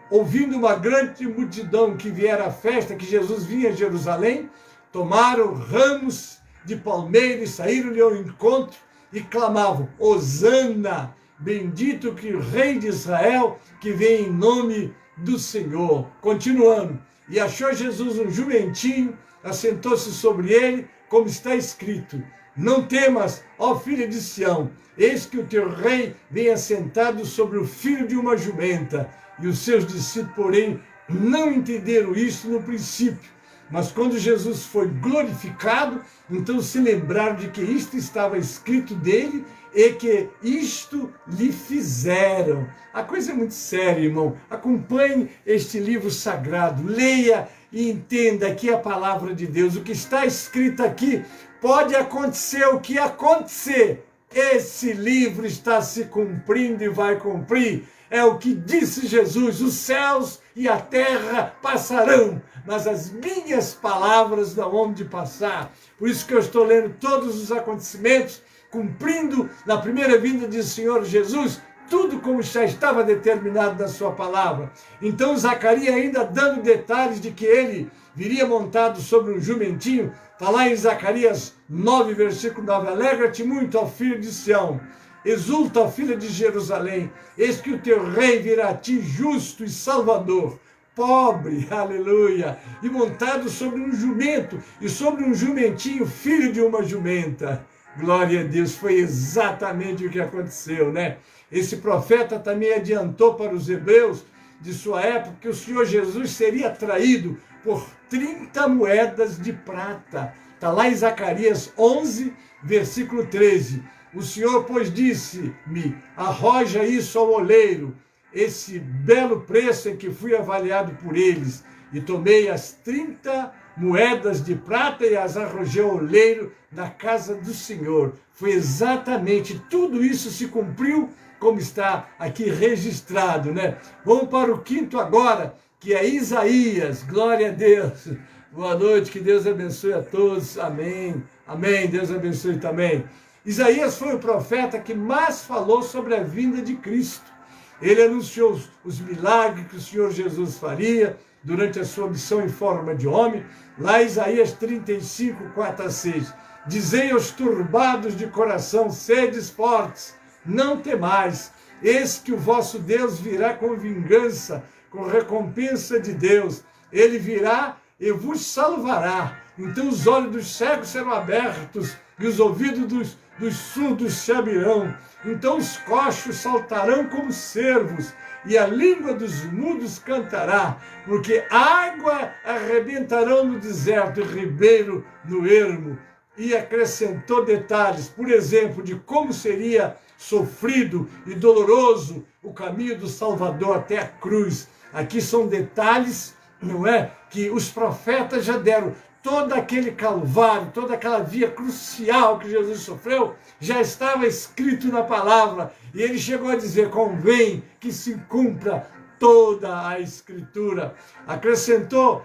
ouvindo uma grande multidão que viera à festa, que Jesus vinha a Jerusalém, tomaram ramos de palmeira e saíram-lhe ao encontro e clamavam: Hosana, bendito que o Rei de Israel, que vem em nome do Senhor. Continuando, e achou Jesus um jumentinho, assentou-se sobre ele, como está escrito: Não temas, ó filha de Sião, eis que o teu rei vem assentado sobre o filho de uma jumenta. E os seus discípulos, porém, não entenderam isso no princípio. Mas quando Jesus foi glorificado, então se lembraram de que isto estava escrito dele e que isto lhe fizeram. A coisa é muito séria, irmão. Acompanhe este livro sagrado, leia e entenda aqui a palavra de Deus. O que está escrito aqui, pode acontecer o que acontecer, esse livro está se cumprindo e vai cumprir. É o que disse Jesus: os céus e a terra passarão, mas as minhas palavras não hão de passar. Por isso que eu estou lendo todos os acontecimentos, cumprindo na primeira vinda do Senhor Jesus, tudo como já estava determinado na sua palavra. Então Zacarias, ainda dando detalhes de que ele viria montado sobre um jumentinho, está lá em Zacarias 9, versículo 9, alegra-te muito, ó filho de Sião, exulta, ó filha de Jerusalém, eis que o teu rei virá a ti justo e salvador, pobre, aleluia, e montado sobre um jumento, e sobre um jumentinho, filho de uma jumenta. Glória a Deus, foi exatamente o que aconteceu, né? Esse profeta também adiantou para os hebreus de sua época que o Senhor Jesus seria traído por 30 moedas de prata. Está lá em Zacarias 11, versículo 13. O Senhor, pois, disse-me: arroja isso ao oleiro, esse belo preço em que fui avaliado por eles. E tomei as 30 moedas de prata e as arrojei ao oleiro na casa do Senhor. Foi exatamente, tudo isso se cumpriu como está aqui registrado, né? Vamos para o quinto agora, que é Isaías. Glória a Deus. Boa noite, que Deus abençoe a todos. Amém. Amém. Deus abençoe também. Isaías foi o profeta que mais falou sobre a vinda de Cristo. Ele anunciou os milagres que o Senhor Jesus faria durante a sua missão em forma de homem. Lá em Isaías 35, 4 a 6. Dizei aos turbados de coração: sedes fortes, não temais. Eis que o vosso Deus virá com vingança, com recompensa de Deus. Ele virá e vos salvará. Então os olhos dos cegos serão abertos e os ouvidos dos surdos se abrirão. Então os coxos saltarão como cervos e a língua dos mudos cantará, porque água arrebentarão no deserto e ribeiro no ermo. E acrescentou detalhes, por exemplo, de como seria sofrido e doloroso o caminho do Salvador até a cruz. Aqui são detalhes, não é, que os profetas já deram. Todo aquele calvário, toda aquela via crucial que Jesus sofreu, já estava escrito na palavra. E ele chegou a dizer: convém que se cumpra toda a Escritura. Acrescentou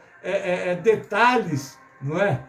detalhes, não é?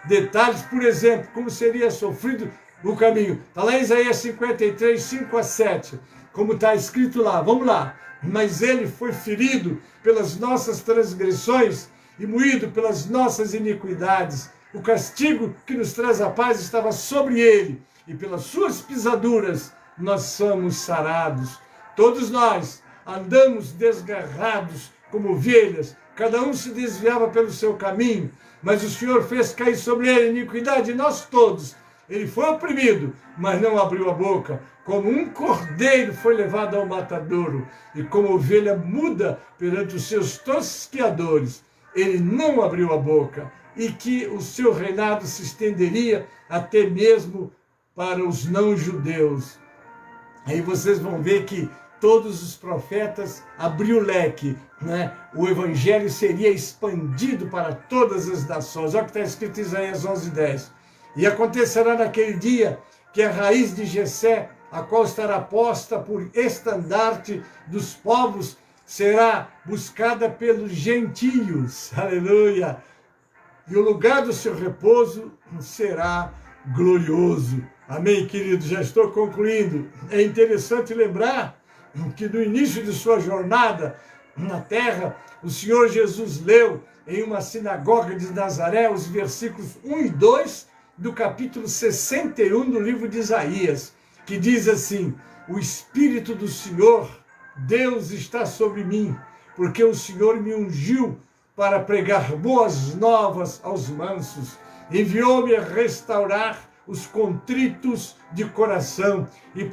Detalhes, por exemplo, como seria sofrido o caminho. Está lá em Isaías 53, 5 a 7, como está escrito lá. Vamos lá. Mas ele foi ferido pelas nossas transgressões e moído pelas nossas iniquidades. O castigo que nos traz a paz estava sobre ele, e pelas suas pisaduras nós somos sarados. Todos nós andamos desgarrados como ovelhas, cada um se desviava pelo seu caminho, mas o Senhor fez cair sobre ele a iniquidade de nós todos. Ele foi oprimido, mas não abriu a boca. Como um cordeiro foi levado ao matadouro, e como ovelha muda perante os seus tosqueadores, ele não abriu a boca, e que o seu reinado se estenderia até mesmo para os não-judeus. Aí vocês vão ver que todos os profetas, abriu o leque, né? O evangelho seria expandido para todas as nações. Olha o que está escrito em Isaías 11:10. E acontecerá naquele dia que a raiz de Jessé, a qual estará posta por estandarte dos povos, será buscada pelos gentios. Aleluia! E o lugar do seu repouso será glorioso. Amém, querido? Já estou concluindo. É interessante lembrar que no início de sua jornada na terra, o Senhor Jesus leu em uma sinagoga de Nazaré os versículos 1 e 2 do capítulo 61 do livro de Isaías, que diz assim: o Espírito do Senhor, Deus, está sobre mim, porque o Senhor me ungiu para pregar boas novas aos mansos, enviou-me a restaurar os contritos de coração e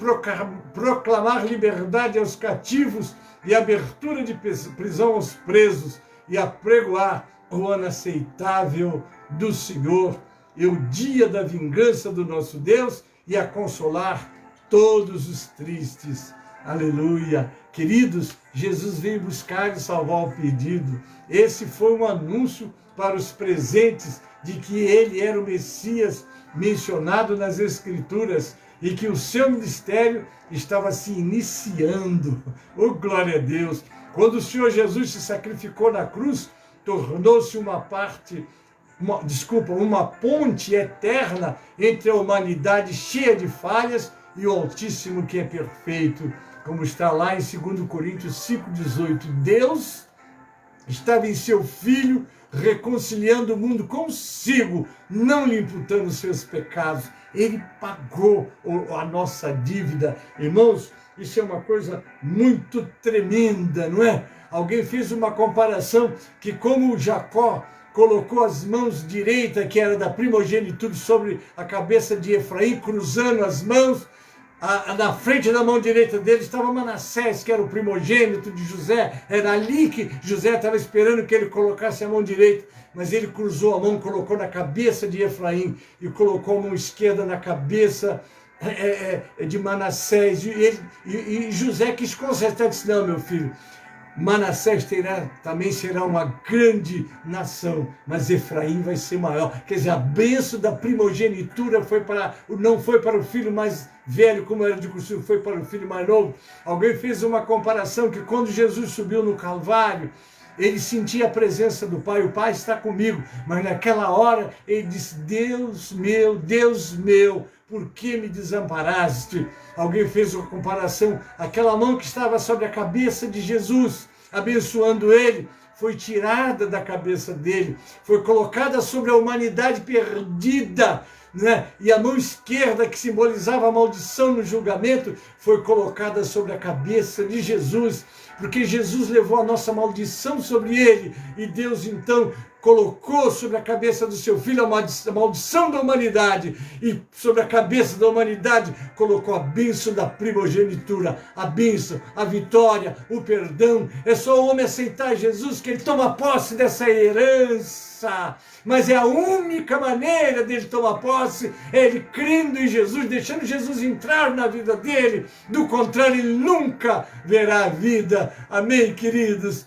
proclamar liberdade aos cativos e abertura de prisão aos presos, e apregoar o ano aceitável do Senhor e o dia da vingança do nosso Deus, e a consolar todos os tristes. Aleluia! Queridos, Jesus veio buscar e salvar o perdido. Esse foi um anúncio para os presentes de que ele era o Messias mencionado nas Escrituras e que o seu ministério estava se iniciando. Oh, glória a Deus! Quando o Senhor Jesus se sacrificou na cruz, tornou-se uma ponte eterna entre a humanidade cheia de falhas e o Altíssimo, que é perfeito. Como está lá em 2 Coríntios 5,18, Deus estava em seu Filho, reconciliando o mundo consigo, não lhe imputando os seus pecados. Ele pagou a nossa dívida. Irmãos, isso é uma coisa muito tremenda, não é? Alguém fez uma comparação que, como Jacó colocou as mãos direita, que era da primogenitura, sobre a cabeça de Efraim, cruzando as mãos, na frente da mão direita dele estava Manassés, que era o primogênito de José. Era ali que José estava esperando que ele colocasse a mão direita, mas ele cruzou a mão, colocou na cabeça de Efraim e colocou a mão esquerda na cabeça de Manassés. E José quis consertar, disse: não, meu filho, Manassés também será uma grande nação, mas Efraim vai ser maior. Quer dizer, a bênção da primogenitura não foi para o filho mais velho, como era de costume, foi para o filho mais novo. Alguém fez uma comparação que quando Jesus subiu no Calvário, ele sentia a presença do Pai, o Pai está comigo, mas naquela hora ele disse: Deus meu, por que me desamparaste? Alguém fez uma comparação, aquela mão que estava sobre a cabeça de Jesus, abençoando ele, foi tirada da cabeça dele, foi colocada sobre a humanidade perdida, né? E a mão esquerda, que simbolizava a maldição no julgamento, foi colocada sobre a cabeça de Jesus, porque Jesus levou a nossa maldição sobre ele, e Deus então colocou sobre a cabeça do seu filho a maldição da humanidade, e sobre a cabeça da humanidade colocou a bênção da primogenitura, a bênção, a vitória, o perdão. É só o homem aceitar Jesus que ele toma posse dessa herança, mas é a única maneira dele tomar posse, é ele crendo em Jesus, deixando Jesus entrar na vida dele. Do contrário, ele nunca verá a vida. Amém, queridos?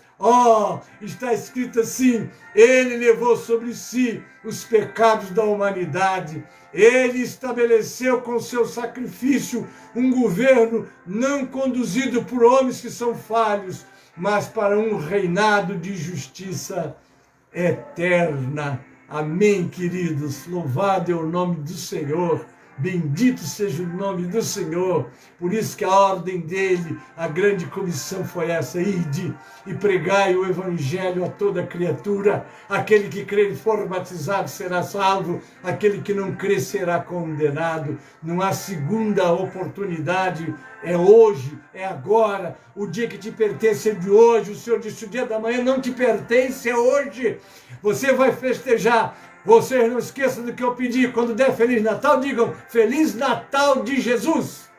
Está escrito assim: ele levou sobre si os pecados da humanidade. Ele estabeleceu com seu sacrifício um governo não conduzido por homens que são falhos, mas para um reinado de justiça eterna. Amém, queridos? Louvado é o nome do Senhor. Bendito seja o nome do Senhor. Por isso que a ordem dele, a grande comissão foi essa: ide e pregai o evangelho a toda criatura. Aquele que crer e for batizado será salvo, aquele que não crer será condenado. Não há segunda oportunidade. É hoje, é agora. O dia que te pertence é de hoje. O Senhor disse: o dia da manhã não te pertence, é hoje. Você vai festejar. Vocês não esqueçam do que eu pedi. Quando der Feliz Natal, digam: Feliz Natal de Jesus.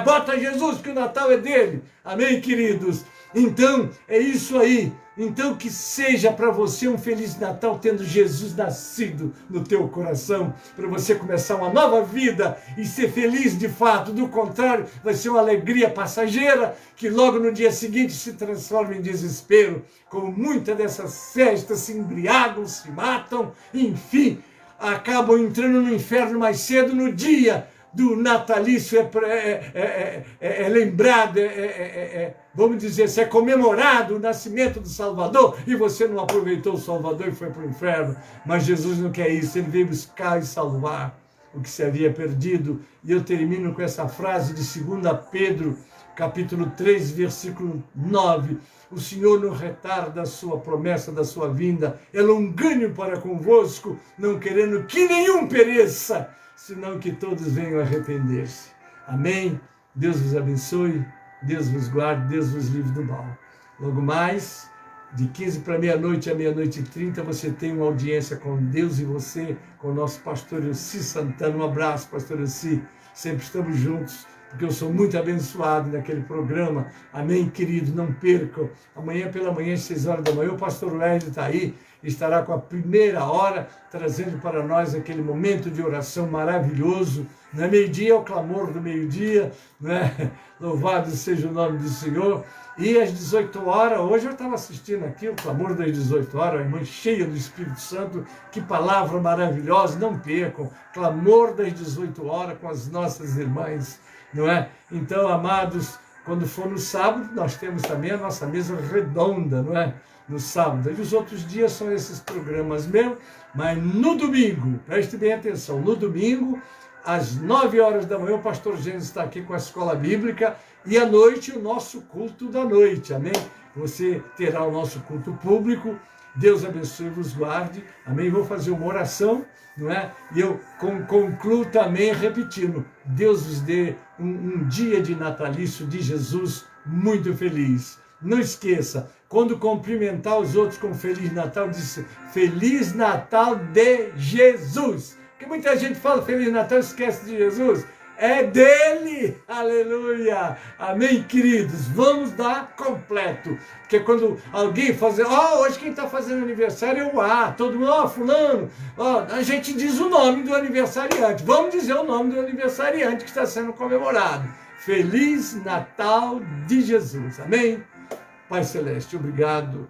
Bota Jesus, que o Natal é dele. Amém, queridos? Então, é isso aí. Então, que seja para você um Feliz Natal, tendo Jesus nascido no teu coração, para você começar uma nova vida e ser feliz de fato. Do contrário, vai ser uma alegria passageira, que logo no dia seguinte se transforma em desespero, como muitas dessas festas se embriagam, se matam, enfim, acabam entrando no inferno mais cedo. No dia do natalício é lembrado, vamos dizer, se é comemorado o nascimento do Salvador, e você não aproveitou o Salvador e foi para o inferno. Mas Jesus não quer isso, ele veio buscar e salvar o que se havia perdido. E eu termino com essa frase de 2 Pedro, capítulo 3, versículo 9. O Senhor não retarda a sua promessa da sua vinda, é longânimo para convosco, não querendo que nenhum pereça, senão que todos venham arrepender-se. Amém? Deus vos abençoe, Deus vos guarde, Deus vos livre do mal. Logo mais, de 15 para meia-noite a meia-noite e 30, você tem uma audiência com Deus e você, com o nosso pastor Elci Santana. Um abraço, pastor Elci. Sempre estamos juntos, porque eu sou muito abençoado naquele programa. Amém, querido? Não percam. Amanhã pela manhã, às 6 horas da manhã, o pastor Wesley está aí, estará com a primeira hora, trazendo para nós aquele momento de oração maravilhoso. Não é meio-dia, é o clamor do meio-dia, né? Louvado seja o nome do Senhor. E às 18 horas, hoje eu estava assistindo aqui o clamor das 18 horas, a irmã cheia do Espírito Santo, que palavra maravilhosa, não percam, clamor das 18 horas com as nossas irmãs, não é? Então, amados, quando for no sábado, nós temos também a nossa mesa redonda, não é? No sábado. E os outros dias são esses programas mesmo, mas no domingo, preste bem atenção, no domingo, às 9 horas da manhã, o pastor Gênesis está aqui com a escola bíblica, e à noite o nosso culto da noite, amém? Você terá o nosso culto público. Deus abençoe e vos guarde, amém? Vou fazer uma oração, não é? E eu concluo também repetindo, Deus vos dê um dia de natalício de Jesus muito feliz. Não esqueça, quando cumprimentar os outros com Feliz Natal, diz Feliz Natal de Jesus. Porque muita gente fala Feliz Natal e esquece de Jesus. É dele, aleluia, amém, queridos, vamos dar completo, porque quando alguém fazer, hoje quem está fazendo aniversário é todo mundo, fulano, a gente diz o nome do aniversariante, vamos dizer o nome do aniversariante que está sendo comemorado, Feliz Natal de Jesus, amém? Pai Celeste, obrigado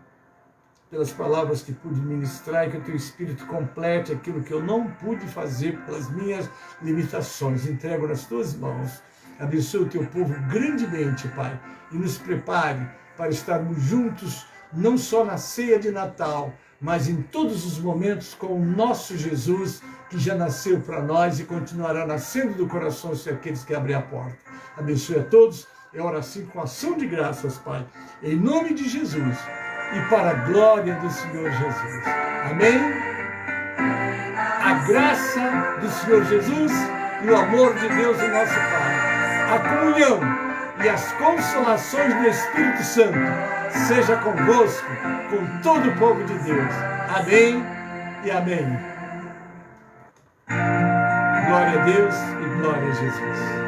pelas palavras que pude ministrar, e que o teu Espírito complete aquilo que eu não pude fazer pelas minhas limitações. Entrego nas tuas mãos. Abençoe o teu povo grandemente, Pai, e nos prepare para estarmos juntos, não só na ceia de Natal, mas em todos os momentos com o nosso Jesus, que já nasceu para nós e continuará nascendo do coração de aqueles que abrem a porta. Abençoe a todos. Eu oro assim com ação de graças, Pai, em nome de Jesus. E para a glória do Senhor Jesus. Amém? A graça do Senhor Jesus e o amor de Deus, o nosso Pai, a comunhão e as consolações do Espírito Santo, seja convosco, com todo o povo de Deus. Amém e amém. Glória a Deus e glória a Jesus.